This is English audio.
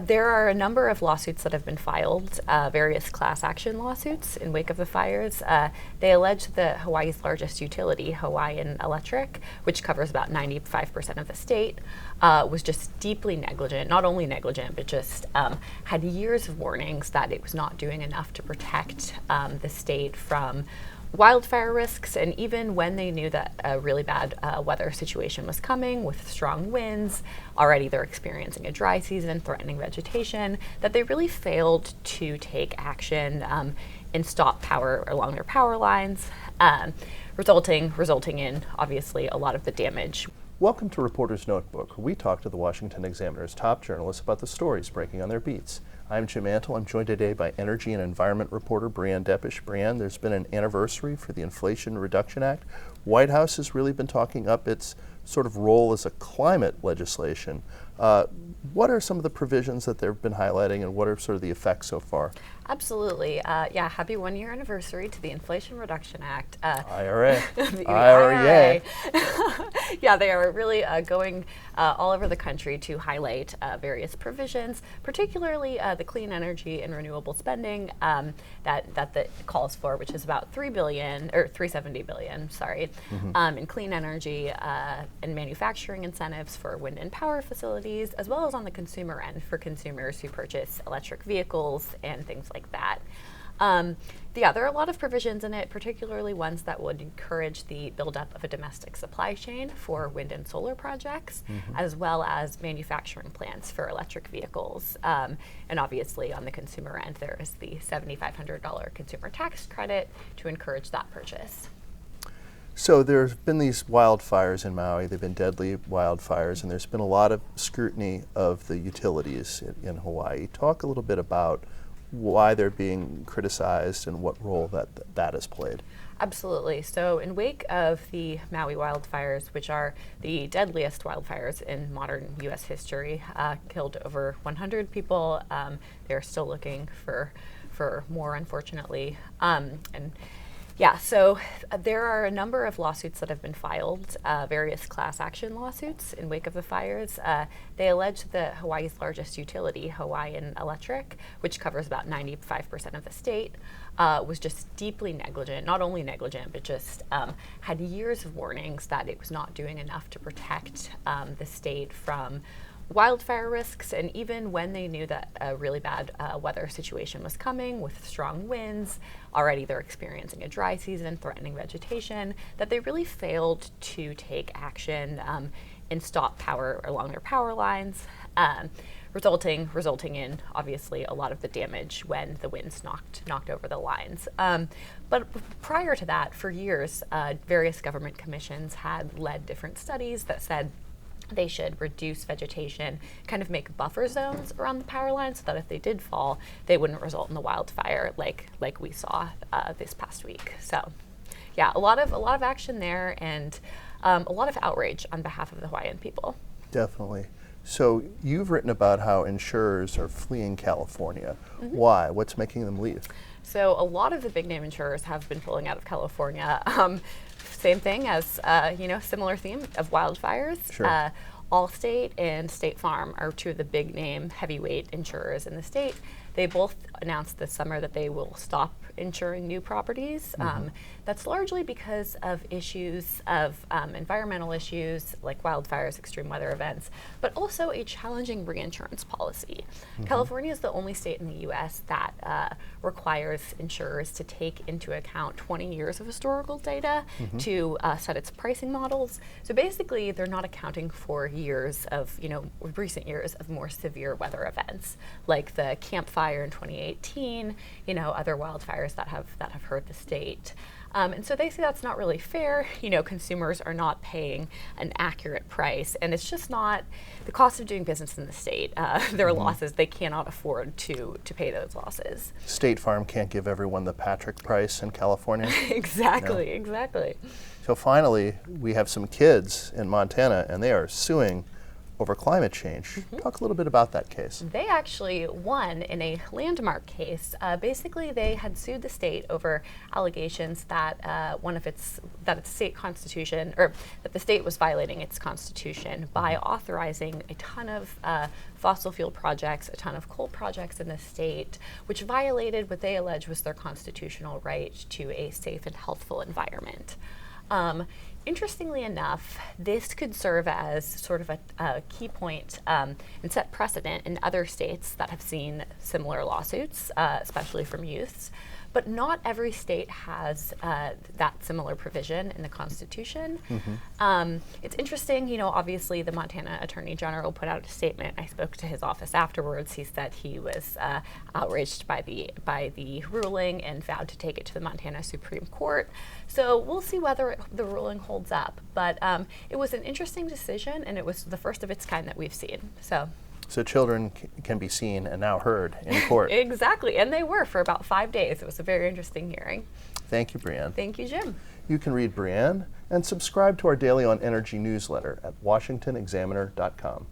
there are a number of lawsuits that have been filed, various class action lawsuits in wake of the fires. They allege that Hawaii's largest utility, Hawaiian Electric, which covers about 95% of the state, was just deeply negligent, not only negligent, but just had years of warnings that it was not doing enough to protect the state from wildfire risks. And even when they knew that a really bad weather situation was coming with strong winds, already they're experiencing a dry season, threatening vegetation, that they really failed to take action and stop power along their power lines, resulting in obviously a lot of the damage. Welcome to Reporter's Notebook, where we talk to the Washington Examiner's top journalists about the stories breaking on their beats. I'm Jim Antle. I'm joined today by Energy and Environment Reporter Breanne Deppisch. Breanne, there's been an anniversary for the Inflation Reduction Act. White House has really been talking up its sort of role as a climate legislation. What are some of the provisions that they've been highlighting, and what are sort of the effects so far? Absolutely. Yeah, happy 1-year anniversary to the Inflation Reduction Act. IRA. IRA. Yeah, they are really going all over the country to highlight various provisions, particularly the clean energy and renewable spending that the calls for, which is about $370 billion, in clean energy and manufacturing incentives for wind and power facilities, as well as on the consumer end for consumers who purchase electric vehicles and things like that. There are a lot of provisions in it, particularly ones that would encourage the buildup of a domestic supply chain for wind and solar projects, as well as manufacturing plants for electric vehicles. And obviously on the consumer end, there is the $7,500 consumer tax credit to encourage that purchase. So there's been these wildfires in Maui. They've been deadly wildfires, and there's been a lot of scrutiny of the utilities in Hawaii. Talk a little bit about why they're being criticized and what role that has played. Absolutely. So in wake of the Maui Wildfires, which are the deadliest wildfires in modern U.S. history, killed over 100 people. They're still looking for more, unfortunately. So there are a number of lawsuits that have been filed, various class action lawsuits in wake of the fires. They allege that Hawaii's largest utility, Hawaiian Electric, which covers about 95% of the state, was just deeply negligent, not only negligent, but just had years of warnings that it was not doing enough to protect the state from wildfire risks. And even when they knew that a really bad weather situation was coming with strong winds, already they're experiencing a dry season, threatening vegetation, that they really failed to take action and stop power along their power lines, resulting in obviously a lot of the damage when the winds knocked over the lines. But prior to that, for years, various government commissions had led different studies that said they should reduce vegetation, kind of make buffer zones around the power lines so that if they did fall, they wouldn't result in the wildfire like we saw this past week. So yeah, a lot of action there, and a lot of outrage on behalf of the Hawaiian people. Definitely. So you've written about how insurers are fleeing California. Why? What's making them leave? So a lot of the big name insurers have been pulling out of California. Same thing as, similar theme of wildfires. Sure. Allstate and State Farm are two of the big name heavyweight insurers in the state. They both announced this summer that they will stop insuring new properties. That's largely because of issues of environmental issues like wildfires, extreme weather events, but also a challenging reinsurance policy. California is the only state in the U.S. that requires insurers to take into account 20 years of historical data to set its pricing models. So basically, they're not accounting for years of, recent years of more severe weather events, like the Camp Fire in 2018, other wildfires that have hurt the state. And so they say that's not really fair. Consumers are not paying an accurate price, and it's just not the cost of doing business in the state. There are losses. They cannot afford to pay those losses. State Farm can't give everyone the Patrick price in California. Exactly. So finally, we have some kids in Montana, and they are suing over climate change. Talk a little bit about that case. They actually won in a landmark case. Basically, they had sued the state over allegations that that its state constitution, or that the state was violating its constitution by authorizing a ton of fossil fuel projects, a ton of coal projects in the state, which violated what they allege was their constitutional right to a safe and healthful environment. Interestingly enough, this could serve as sort of a key point and set precedent in other states that have seen similar lawsuits, especially from youths. But not every state has that similar provision in the Constitution. It's interesting, obviously the Montana Attorney General put out a statement. I spoke to his office afterwards. He said he was outraged by the ruling and vowed to take it to the Montana Supreme Court. So we'll see whether the ruling holds up. But it was an interesting decision, and it was the first of its kind that we've seen. So children can be seen and now heard in court. Exactly, and they were for about 5 days. It was a very interesting hearing. Thank you, Breanne. Thank you, Jim. You can read Breanne and subscribe to our Daily on Energy newsletter at washingtonexaminer.com.